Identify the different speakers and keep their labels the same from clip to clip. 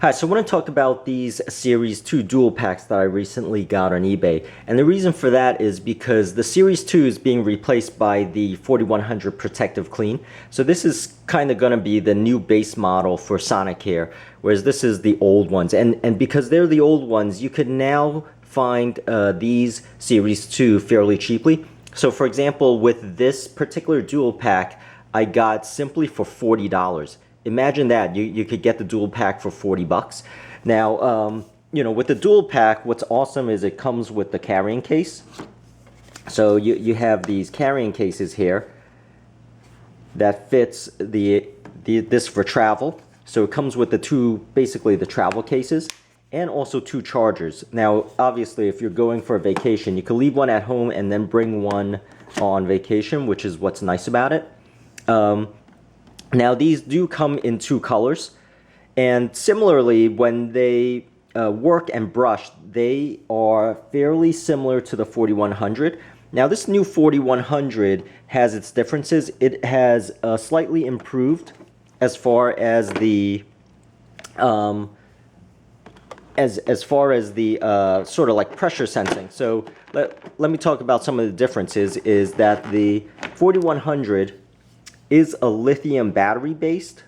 Speaker 1: Hi, so I want to talk about these Series 2 dual packs that I recently got on eBay. And the reason for that is because the Series 2 is being replaced by the 4100 Protective Clean. So this is kind of going to be the new base model for Sonicare, whereas this is the old ones. And because they're the old ones, you can now find these Series 2 fairly cheaply. So for example, with this particular dual pack, I got simply for $40. Imagine that, you could get the dual pack for 40 bucks. Now, you know, with the dual pack, what's awesome is it comes with the carrying case. So you have these carrying cases here that fits this for travel. So it comes with the two, basically the travel cases, and also two chargers. Now, obviously, if you're going for a vacation, you can leave one at home and then bring one on vacation, which is what's nice about it. Now these do come in two colors, and similarly when they work and brush, they are fairly similar to the 4100. Now this new 4100 has its differences. It has slightly improved as far as the sort of like pressure sensing. So let me talk about some of the differences. Is that the 4100 is a lithium battery based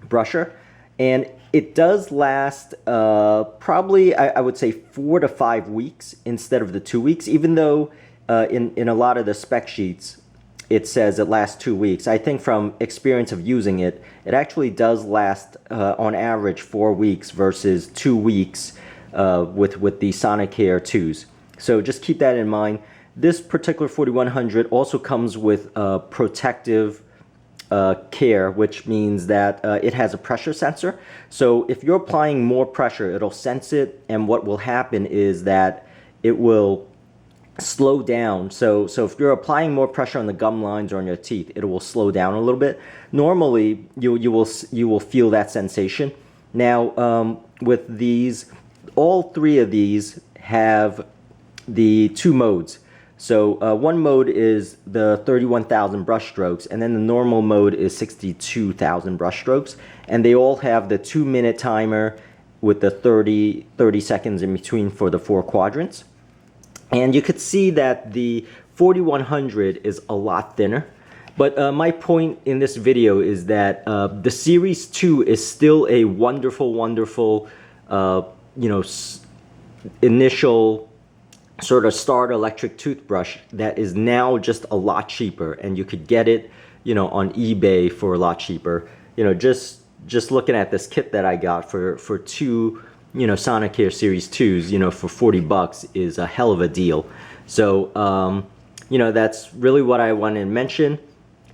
Speaker 1: brusher, and it does last probably I would say 4 to 5 weeks instead of the 2 weeks, even though in a lot of the spec sheets it says it lasts 2 weeks. I think from experience of using it, it actually does last on average 4 weeks versus 2 weeks with the Sonicare 2s. So just keep that in mind. This particular 4100 also comes with protective care, which means that it has a pressure sensor. So if you're applying more pressure, it'll sense it, and what will happen is that it will slow down. So if you're applying more pressure on the gum lines or on your teeth, it will slow down a little bit. Normally, you will feel that sensation. Now, with these, all three of these have the two modes. So one mode is the 31,000 brush strokes, and then the normal mode is 62,000 brush strokes. And they all have the 2-minute timer with the 30 seconds in between for the 4 quadrants. And you could see that the 4100 is a lot thinner. But my point in this video is that the Series 2 is still a wonderful, wonderful, you know, initial sort of start electric toothbrush that is now just a lot cheaper, and you could get it, you know, on eBay for a lot cheaper. You know, just looking at this kit that I got for 2, you know, Sonicare Series 2s, you know, for 40 bucks is a hell of a deal. So you know, that's really what I wanted to mention.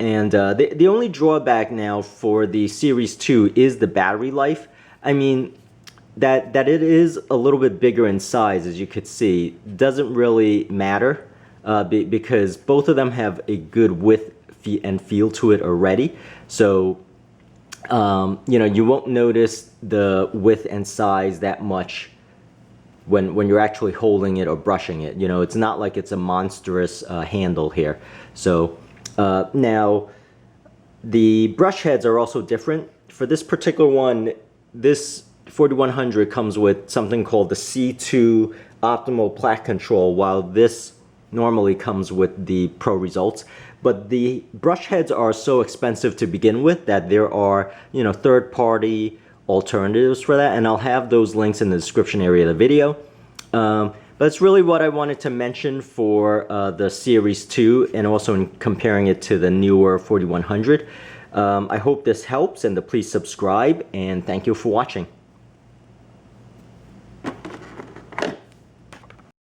Speaker 1: And the only drawback now for the Series 2 is the battery life. I mean, that it is a little bit bigger in size, as you could see, doesn't really matter because both of them have a good width and feel to it already. So you know, you won't notice the width and size that much when you're actually holding it or brushing it. You know, it's not like it's a monstrous handle here. So now the brush heads are also different. For this particular one, this 4100 comes with something called the C2 Optimal Plaque Control, while this normally comes with the Pro Results. But the brush heads are so expensive to begin with that there are, you know, third-party alternatives for that, and I'll have those links in the description area of the video. But that's really what I wanted to mention for the Series 2, and also in comparing it to the newer 4100. I hope this helps, and please subscribe, and thank you for watching.